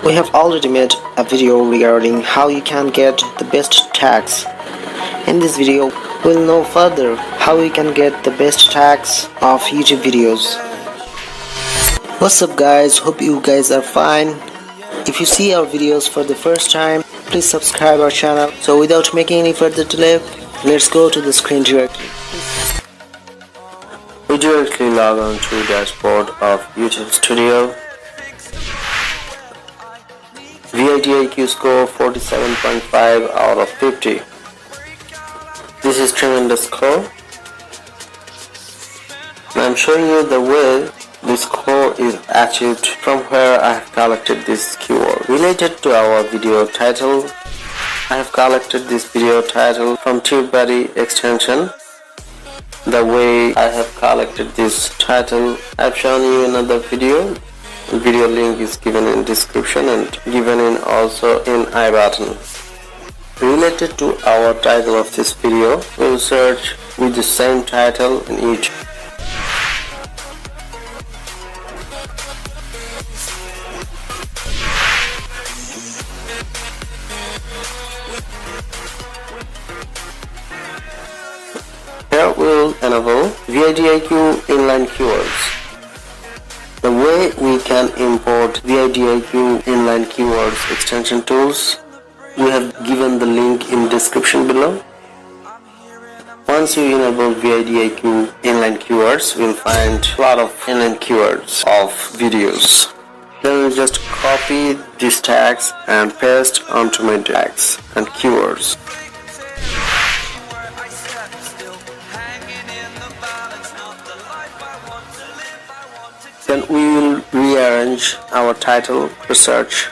We have already made a video regarding how you can get the best tags. In this video, we'll know further how you can get the best tags of YouTube videos. What's up guys, hope you guys are fine. If you see our videos for the first time, please subscribe our channel. So without making any further delay, let's go to the screen directly. We directly log on to dashboard of YouTube Studio. VIDIQ score 47.5 out of 50. This is tremendous score. I'm showing you the way this score is achieved from where I have collected this keyword. Related to our video title, I have collected this video title from TubeBuddy extension. The way I have collected this title, I have shown you another video. Video link is given in description and given in also in I button. Related to our title of this video, we will search with the same title in YouTube. Here we will enable VIDIQ inline keywords. The way we can import VIDIQ inline keywords extension tools, we have given the link in description below. Once you enable VIDIQ inline keywords, we'll find a lot of inline keywords of videos. Then we'll just copy these tags and paste onto my tags and keywords. Then we will rearrange our title to search.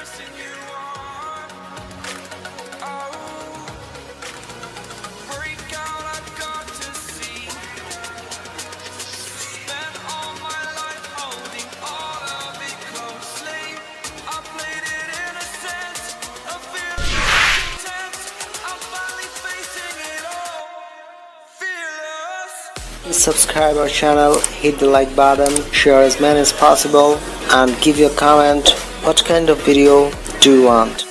Please subscribe our channel, hit the like button, share as many as possible, and give your comment what kind of video do you want.